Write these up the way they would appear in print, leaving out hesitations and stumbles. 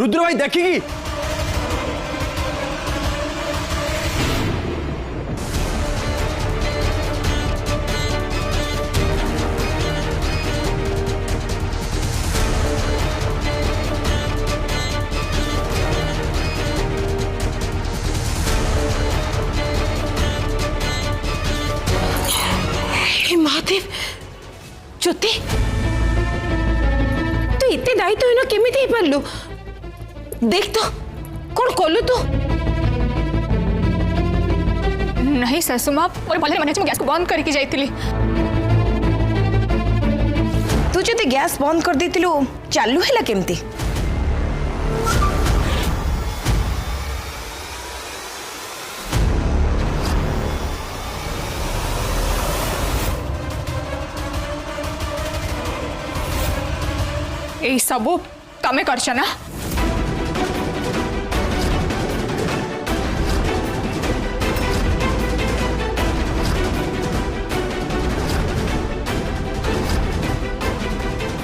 रुद्र भाई देखिकी महादेव ज्योति तू इतने दायित्व केमी पार्लु देख तो कौन कलु तू नहीं सासुमा मोर भले मन गैस को बंद करके जाइतिली तू जदि गैस बंद कर देतिलु चालू हैला केमती यही सबू तमें करछ ना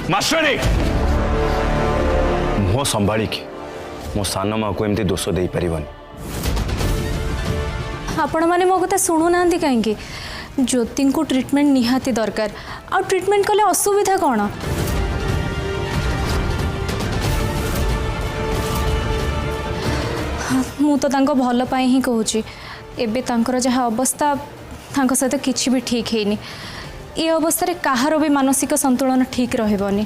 मास्टरी मुह संभाली मो सान माँ को एमती दोष दे पारिबनी आपण माने मो कथा शुणु ना कहीं ज्योति को ट्रीटमेंट निहाती दरकार आ ट्रीटमेंट कले असुविधा कौन मु तो तांको भल पाई ही कहूची एबे तांकर जहाँ अवस्था तांको सहित किछि भी ठीक हैनी ये अवस्था रे काहार भी मानसिक संतुलन ठीक रहबनी।